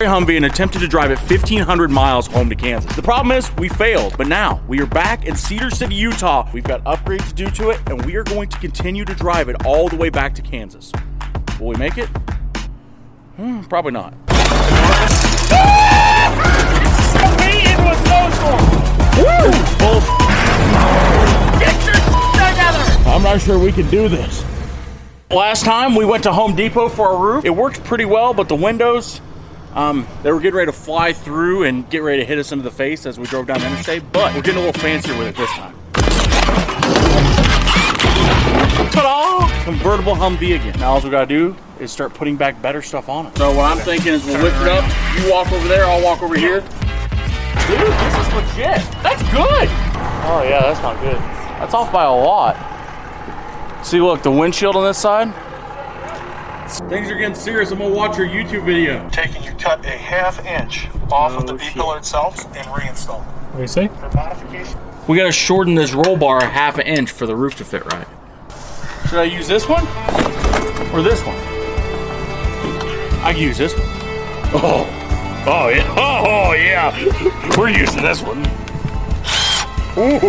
Humvee and attempted to drive it 1,500 miles home to Kansas. The problem is we failed, but now we are back in Cedar City, Utah. We've got upgrades to do to it, and we are going to continue to drive it all the way back to Kansas. Will we make it? Probably not. I'm not sure we can do this. Last time we went to Home Depot for our roof. It worked pretty well, but the windows, they were getting ready to fly through and get ready to hit us into the face as we drove down the interstate, but we're getting a little fancier with it this time. Ta-da! Convertible Humvee again. Now all we gotta do is start putting back better stuff on it. So what I'm thinking is we'll lift it up, you walk over there, I'll walk over here. Dude, this is legit. That's good. Oh yeah, that's not good. That's off by a lot. See, look, the windshield on this side. Things are getting serious. I'm gonna watch your YouTube video. Taking you cut a ½ inch off of the B-pillar itself and reinstall. What do you say? For modification. We gotta shorten this roll bar ½ inch for the roof to fit right. Should I use this one or this one? I can use this one. Oh yeah. Oh yeah. We're using this one. Ooh.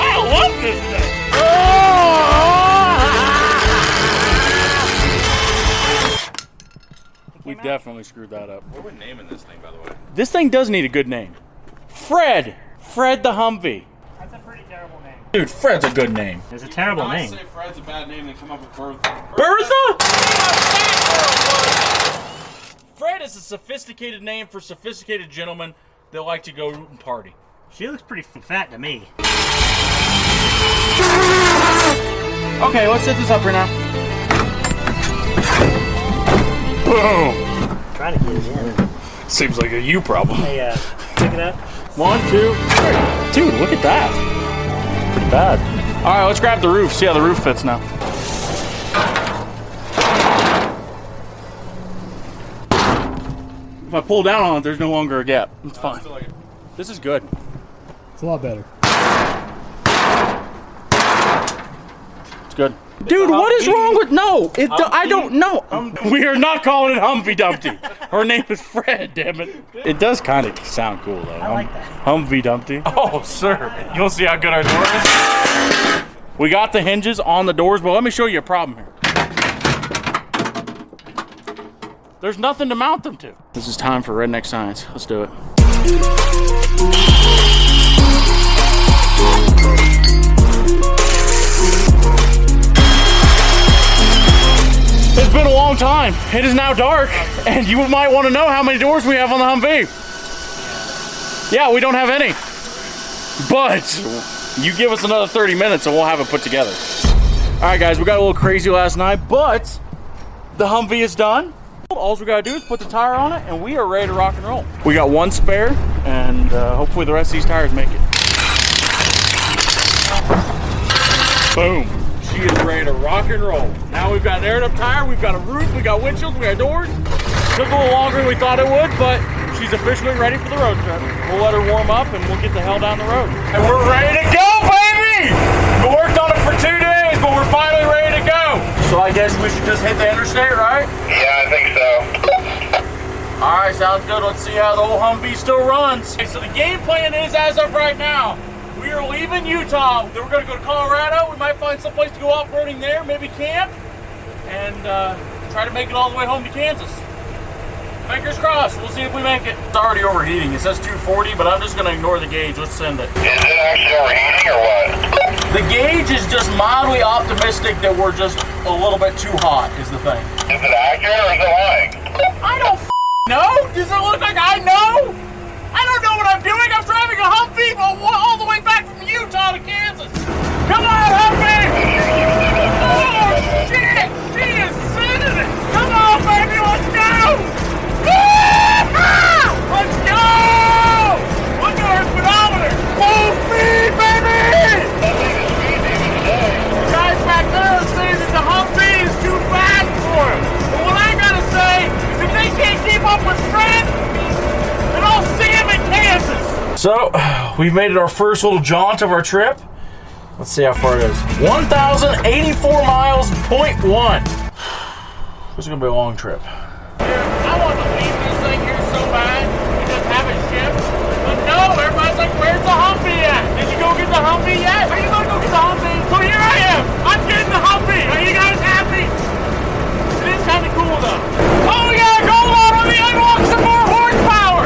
I love this thing. We definitely screwed that up. What are we naming this thing, by the way? This thing does need a good name. Fred the Humvee. That's a pretty terrible name. Dude, Fred's a good name. It's a terrible name. Say Fred's a bad name, then come up with Bertha. Bertha? Fred is a sophisticated name for sophisticated gentlemen that like to go and party. She looks pretty fat to me. Okay, let's set this up right now. Boom. I'm trying to get it in. Seems like a you problem. Hey, pick it up. 1, 2, 3. Dude, look at that. Pretty bad. All right, let's grab the roof. See how the roof fits now. If I pull down on it, there's no longer a gap. It's fine. This is good. It's a lot better. It's good. Dude, what is wrong with I don't know. We are not calling it Humpty Dumpty. Her name is Fred, damn it. It does kind of sound cool though. I like that. Humvee Dumpty. Oh, sir. You want to see how good our door is? We got the hinges on the doors, but let me show you a problem here. There's nothing to mount them to. This is time for redneck science. Let's do it. It's been a long time. It is now dark, and you might want to know how many doors we have on the Humvee. Yeah, we don't have any. But you give us another 30 minutes and we'll have it put together. All right, guys, we got a little crazy last night, but the Humvee is done. All we gotta do is put the tire on it and we are ready to rock and roll. We got one spare and hopefully the rest of these tires make it. Boom. She is ready to rock and roll. Now we've got an aired up tire, we've got a roof, we got windshields, we got doors. Took a little longer than we thought it would, but she's officially ready for the road trip. We'll let her warm up and we'll get the hell down the road. And we're ready to go, baby! We worked on it for 2 days, but we're finally ready to go. So I guess we should just hit the interstate, right? Yeah, I think so. All right, sounds good. Let's see how the old Humvee still runs. Okay, so the game plan is, as of right now, we are leaving Utah. Then we're gonna go to Colorado. We might find some place to go off-roading there, maybe camp, and try to make it all the way home to Kansas. Fingers crossed. We'll see if we make it. It's already overheating. It says 240, but I'm just gonna ignore the gauge. Let's send it. Is it actually overheating or what? The gauge is just mildly optimistic that we're just a little bit too hot, is the thing. Is it accurate or is it lying? I don't know. Does it look like I know? I don't know what I'm doing. I'm driving a Humvee all the way back from Utah to Kansas. Come on, Humvee! Oh, shit! She is sending it! Come on, baby, let's go! Let's go! Look at our speedometer! Full speed, baby! The guys back there are saying that the Humvee is too fast for him. But what I gotta say is if they can't keep up with Fred, then I'll see him in Kansas. So, we've made it our first little jaunt of our trip. Let's see how far it is. 1,084 miles 0.1. This is gonna be a long trip. I want to leave this thing here so bad and just have it shipped. But no, everybody's like, where's the Humvee at? Did you go get the Humvee yet? Are you gonna go get the Humvee? So here I am. I'm getting the Humvee. Are you guys happy? It is kind of cool though. Oh, we got a gold on. Let me unlock some more horsepower.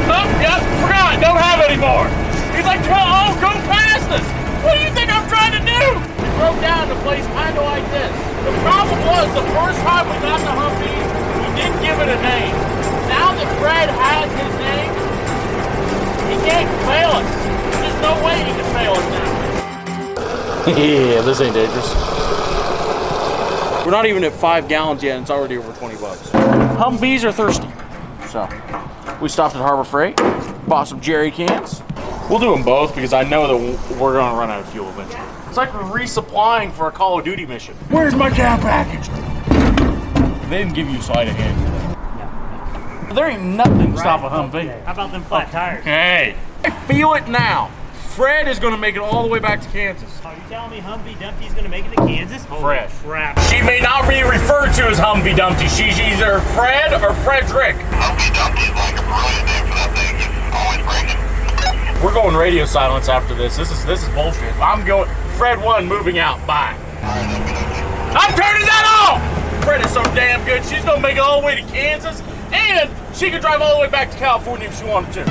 Oh, yep, forgot. Don't have any more. He's like, oh, go past us. What do you think I'm trying to do? We broke down the place kind of like this. The problem was the first time we got the Humvee, we didn't give it a name. Now that Fred has his name, he can't fail us. There's no way he can fail us now. Yeah, this ain't dangerous. We're not even at 5 gallons yet and it's already over 20 bucks. Humvees are thirsty. So, we stopped at Harbor Freight, bought some jerry cans. We'll do them both because I know that we're gonna run out of fuel eventually. It's like we're resupplying for a Call of Duty mission. Where's my care package? They didn't give you sleight of hand. No. There ain't nothing to stop a Humvee. How about them flat tires? Hey, I feel it now. Fred is gonna make it all the way back to Kansas. Are you telling me Humvee Dumpty's gonna make it to Kansas? Fred. Crap. She may not be referred to as Humvee Dumpty. She's either Fred or Frederick. Humvee Dumpty's like a brilliant name for that thing. Just always breaking. We're going radio silence after this. This is bullshit. I'm going. Fred 1 moving out. Bye. I'm turning that off. Fred is so damn good. She's gonna make it all the way to Kansas, and she could drive all the way back to California if she wanted to.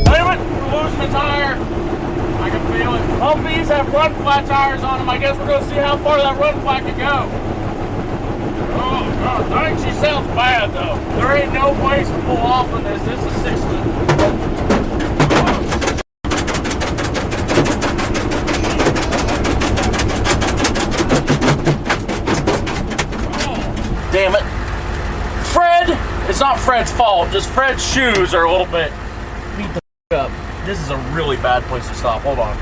Damn it! We're losing the tire. I can feel it. Humvees have run flat tires on them. I guess we're gonna see how far that run flat can go. Oh, God, I think she sounds bad, though. There ain't no place to pull off in this. This is 60. Oh, damn it. Fred, it's not Fred's fault. Just Fred's shoes are a little bit beat the up. This is a really bad place to stop. Hold on.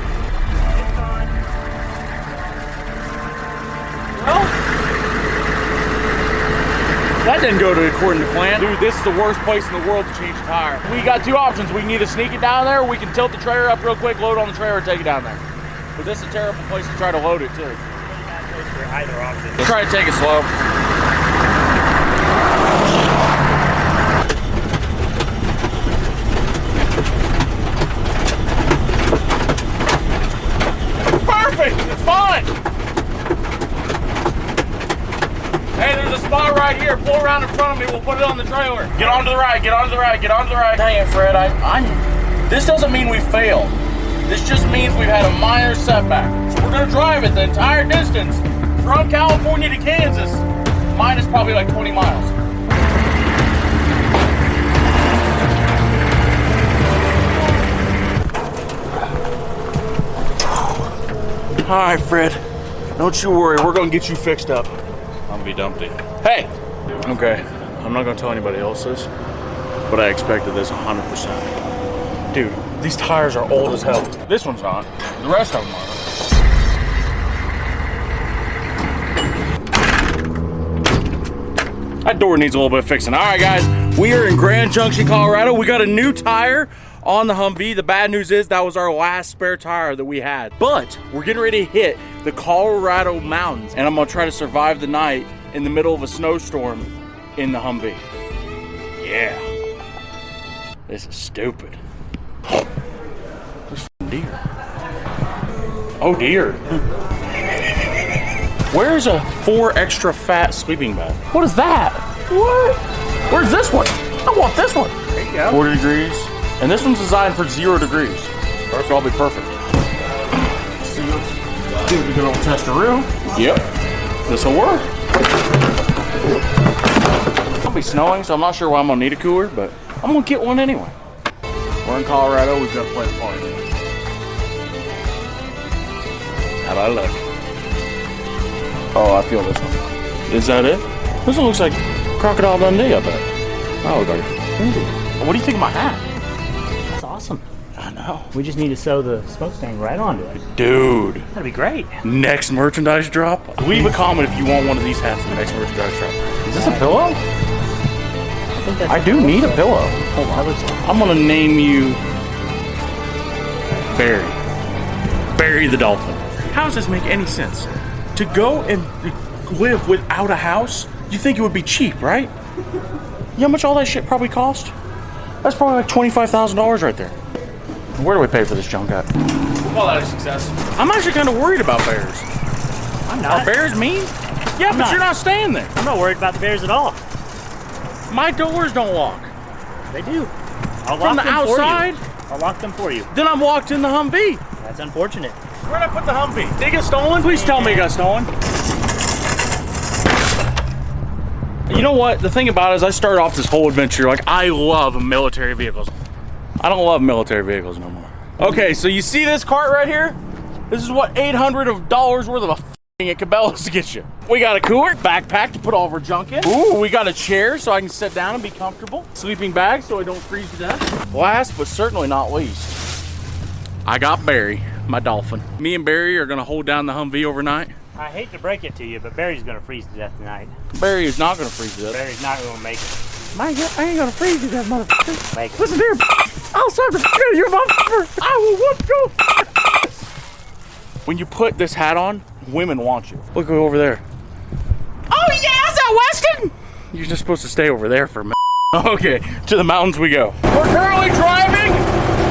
Well, that didn't go according to plan. Dude, this is the worst place in the world to change a tire. We got two options. We can either sneak it down there, or we can tilt the trailer up real quick, load on the trailer, and take it down there. But this is a terrible place to try to load it, too. Either option. Try to take it slow. Perfect! It's fine! Hey, there's a spot right here. Pull around in front of me. We'll put it on the trailer. Get onto the right. Get onto the right. Get onto the right. Dang it, Fred. This doesn't mean we failed. This just means we've had a minor setback. So we're going to drive it the entire distance from California to Kansas. Mine is probably like 20 miles. All right, Fred. Don't you worry. We're going to get you fixed up. Humvee Dumpty. Hey! Okay, I'm not gonna tell anybody else this, but I expected this 100%. Dude, these tires are old as hell. This one's not. The rest of them are. That door needs a little bit of fixing. All right, guys, we are in Grand Junction, Colorado. We got a new tire on the Humvee. The bad news is that was our last spare tire that we had. But we're getting ready to hit the Colorado mountains, and I'm gonna try to survive the night in the middle of a snowstorm in the Humvee. Yeah. This is stupid. There's deer. Oh dear. Where's a 4 extra fat sleeping bag? What is that? What? Where's this one? I want this one. There you go. 40 degrees. And this one's designed for 0 degrees. So I'll be perfect. Let's see what's do a good old testaroo. Yep. This'll work. It'll be snowing, so I'm not sure why I'm gonna need a cooler, but I'm gonna get one anyway. We're in Colorado, we've got to play the party. How about I look? Oh, I feel this one. Is that it? This one looks like Crocodile Dundee, I bet. Oh, what do you think of my hat? That's awesome. I know. We just need to sew the smokestack right onto it. Dude. That'd be great. Next merchandise drop? Leave a comment if you want one of these hats in the next merchandise drop. Is this a pillow? I do need a pillow. Hold on. I'm gonna name you Barry. bury the dolphin. How does this make any sense? To go and live without a house, you think it would be cheap, right? You know how much all that shit probably cost? That's probably like $25,000 right there. Where do we pay for this junk at? Well, that is success. I'm actually kind of worried about bears. I'm not. Are bears mean? Yeah, but you're not staying there. I'm not worried about the bears at all. My doors don't lock. They do. I'll From lock the them outside? for you. I'll lock them for you. Then I'm locked in the Humvee. That's unfortunate. Where'd I put the Humvee? Did it get stolen? Please tell me it got stolen. You know what? The thing about it is I started off this whole adventure like I love military vehicles. I don't love military vehicles no more. Okay, so you see this cart right here? This is what $800 worth of a f***ing at Cabela's to get you. We got a cooler, backpack to put all of our junk in. Ooh, we got a chair so I can sit down and be comfortable. Sleeping bag so I don't freeze to death. Last but certainly not least, I got Barry, my dolphin. Me and Barry are gonna hold down the Humvee overnight. I hate to break it to you, but Barry's gonna freeze to death tonight. Barry is not gonna freeze to death. Barry's not gonna make it. I ain't gonna freeze to death, motherfucker. Make it. Listen here, I'll serve the shit you, motherfucker. I will whoop you. When you put this hat on, women want you. Look over there. Oh yeah, is that Weston? You're just supposed to stay over there for a minute. Okay, to the mountains we go. We're currently driving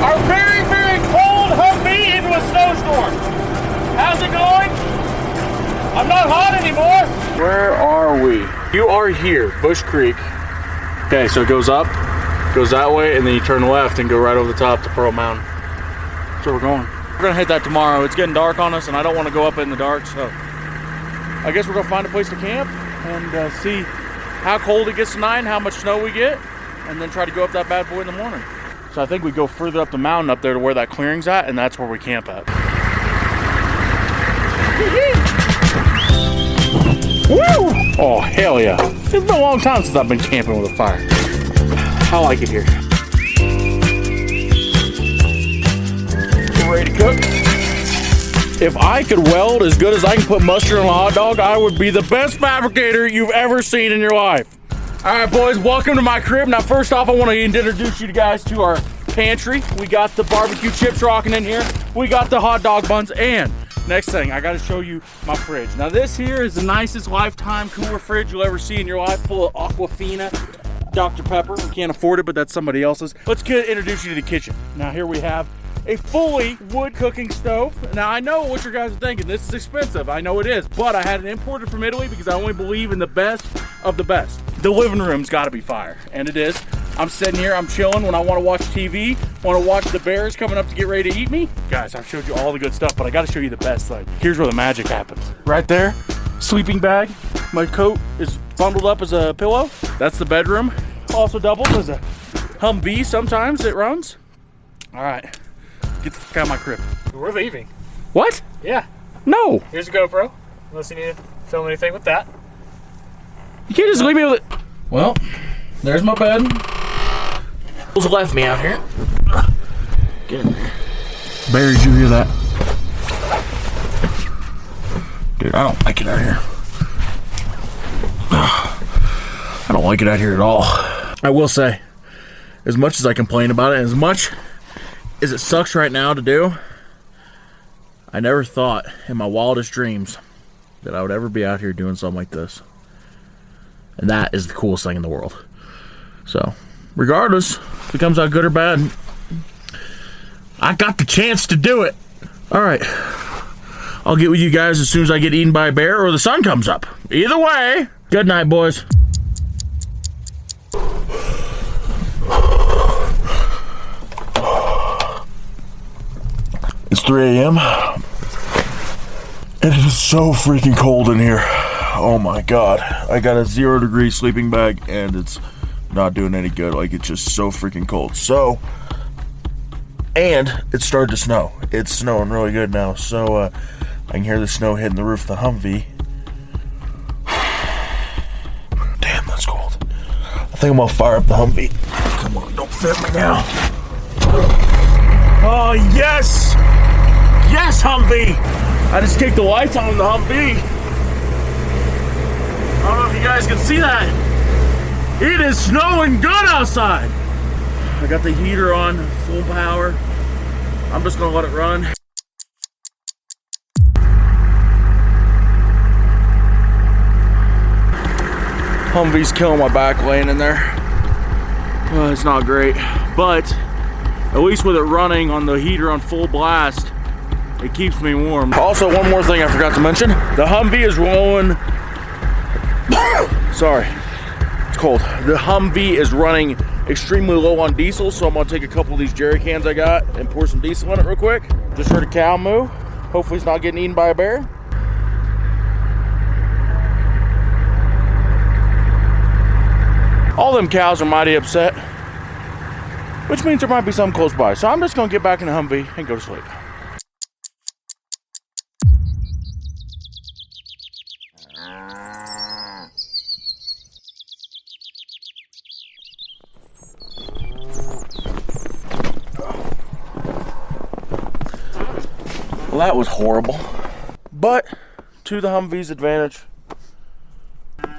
our very, very cold Humvee into a snowstorm. How's it going? I'm not hot anymore. Where are we? You are here, Bush Creek. Okay, so it goes up, goes that way, and then you turn left and go right over the top to Pearl Mountain. That's where we're going. We're gonna hit that tomorrow. It's getting dark on us, and I don't want to go up in the dark, so I guess we're gonna find a place to camp and see how cold it gets tonight and how much snow we get, and then try to go up that bad boy in the morning. So I think we go further up the mountain up there to where that clearing's at, and that's where we camp at. Woo! Oh, hell yeah. It's been a long time since I've been camping with a fire. I like it here. We're ready to cook. If I could weld as good as I can put mustard on a hot dog, I would be the best fabricator you've ever seen in your life. All right, boys, welcome to my crib. Now, first off, I want to introduce you guys to our pantry. We got the barbecue chips rocking in here. We got the hot dog buns, and next thing, I gotta show you my fridge. Now this here is the nicest lifetime cooler fridge you'll ever see in your life, full of Aquafina, Dr. Pepper. We can't afford it, but that's somebody else's. Let's introduce you to the kitchen. Now here we have a fully wood cooking stove. Now I know what you guys are thinking, this is expensive. I know it is, but I had it imported from Italy because I only believe in the best of the best. The living room's gotta be fire, and it is. I'm sitting here, I'm chilling when I want to watch TV, want to watch the bears coming up to get ready to eat me. Guys, I've showed you all the good stuff, but I got to show you the best thing. Here's where the magic happens. Right there, sleeping bag. My coat is bundled up as a pillow. That's the bedroom. Also doubles as a Humvee sometimes it runs. All right, get the fuck out of my crib. We're leaving. What? Yeah. No. Here's a GoPro. Unless you need to film anything with that. You can't just leave me with it. Well, there's my bed. Who's left me out here? Get in there. Barry, did you hear that? Dude, I don't like it out here. I don't like it out here at all. I will say, as much as I complain about it, as much as it sucks right now to do, I never thought in my wildest dreams that I would ever be out here doing something like this. And that is the coolest thing in the world. So, regardless if it comes out good or bad, I got the chance to do it. All right, I'll get with you guys as soon as I get eaten by a bear or the sun comes up. Either way, good night, boys. It's 3 a.m. and it is so freaking cold in here. Oh my god, I got a 0 degree sleeping bag and it's not doing any good. Like, it's just so freaking cold. So, and it started to snow. It's snowing really good now. So I can hear the snow hitting the roof of the Humvee. Damn, that's cold. I think I'm gonna fire up the Humvee. Come on, don't fit me now. Oh yes, yes, Humvee. I just kicked the lights on the Humvee. I don't know if you guys can see that. It is snowing good outside. I got the heater on full power. I'm just gonna let it run. Humvee's killing my back laying in there. It's not great, but at least with it running on the heater on full blast, it keeps me warm. Also, one more thing I forgot to mention. The Humvee is rolling, sorry, it's cold. The Humvee is running extremely low on diesel, so I'm gonna take a couple of these jerry cans I got and pour some diesel in it real quick. Just heard a cow moo. Hopefully it's not getting eaten by a bear. All them cows are mighty upset, which means there might be some close by. So I'm just gonna get back in the Humvee and go to sleep. Well, that was horrible, but to the Humvee's advantage,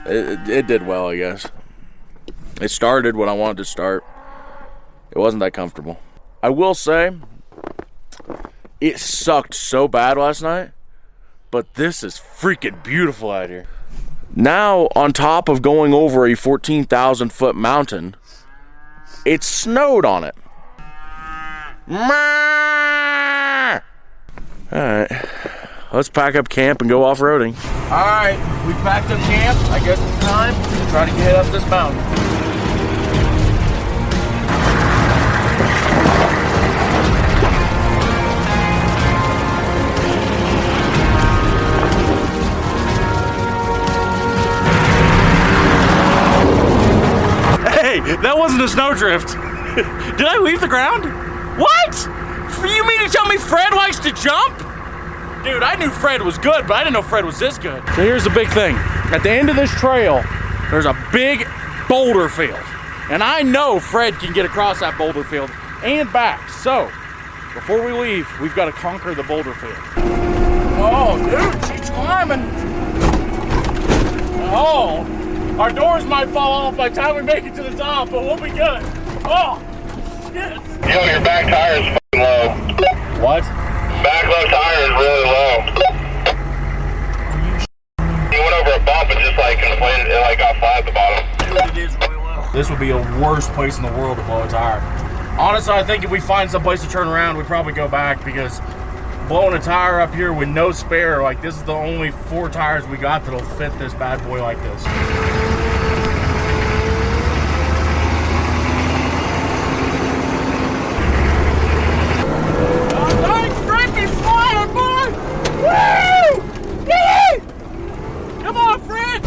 it did well, I guess. It started when I wanted to start. It wasn't that comfortable. I will say, it sucked so bad last night, but this is freaking beautiful out here. Now, on top of going over a 14,000 foot mountain, it snowed on it. Alright, let's pack up camp and go off-roading. Alright, we packed up camp. I guess it's time to try to get up this mountain. Hey, that wasn't a snowdrift. Did I leave the ground? What? You mean to tell me Fred likes to jump? Dude, I knew Fred was good, but I didn't know Fred was this good. So here's the big thing. At the end of this trail, there's a big boulder field. And I know Fred can get across that boulder field and back. So, before we leave, we've got to conquer the boulder field. Oh, dude, she's climbing. Oh, our doors might fall off by the time we make it to the top, but we'll be good. Oh, shit. Yo, your back tire is f***ing low. What? Back low tire is really low. You went over a bump and just like inflated, it like got flat at the bottom. Dude, it is really low. This would be a worst place in the world to blow a tire. Honestly, I think if we find some place to turn around, we'd probably go back, because blowing a tire up here with no spare, like this is the only 4 tires we got that'll fit this bad boy like this. Come on, Fred!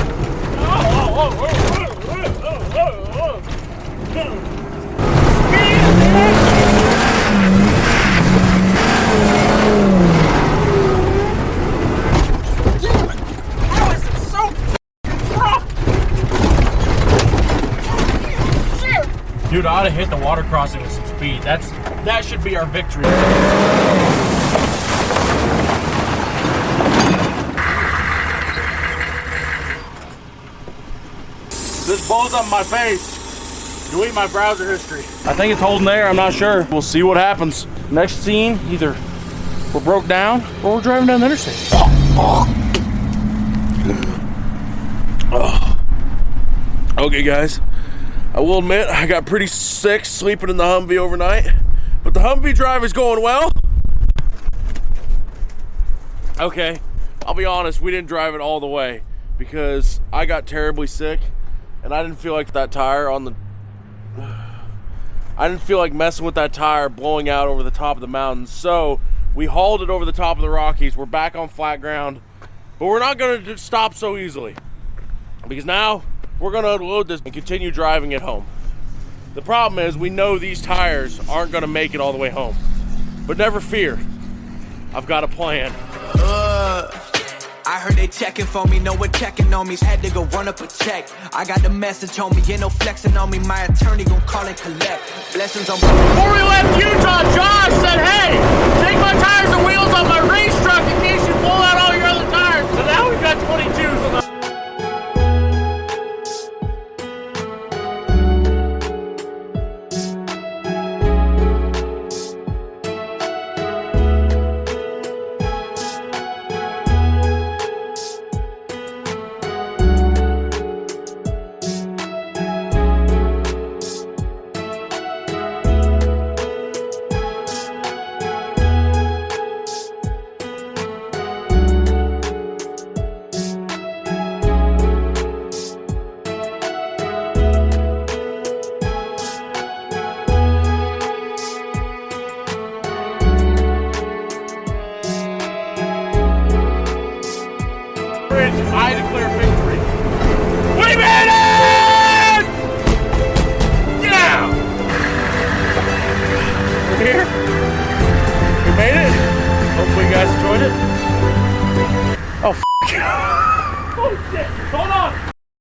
How is it so rough? Dude, I ought to hit the water crossing with some speed. That should be our victory. This blows up my face. Delete my browser history. I think it's holding there, I'm not sure. We'll see what happens. Next scene, either we're broke down or we're driving down the interstate. Okay guys, I will admit I got pretty sick sleeping in the Humvee overnight, but the Humvee drive is going well. Okay, I'll be honest, we didn't drive it all the way because I got terribly sick. And I didn't feel like that tire on the... I didn't feel like messing with that tire blowing out over the top of the mountain. So we hauled it over the top of the Rockies. We're back on flat ground. But we're not going to stop so easily. Because now we're going to unload this and continue driving it home. The problem is we know these tires aren't going to make it all the way home. But never fear. I've got a plan. I heard they checking for me, no one checking on me. Had to go run up a check. I got the message on me, ain't no flexing on me. My attorney gon' call and collect. Blessings on me. Before we left Utah, Josh said, hey, take my tires and wheels on my race truck.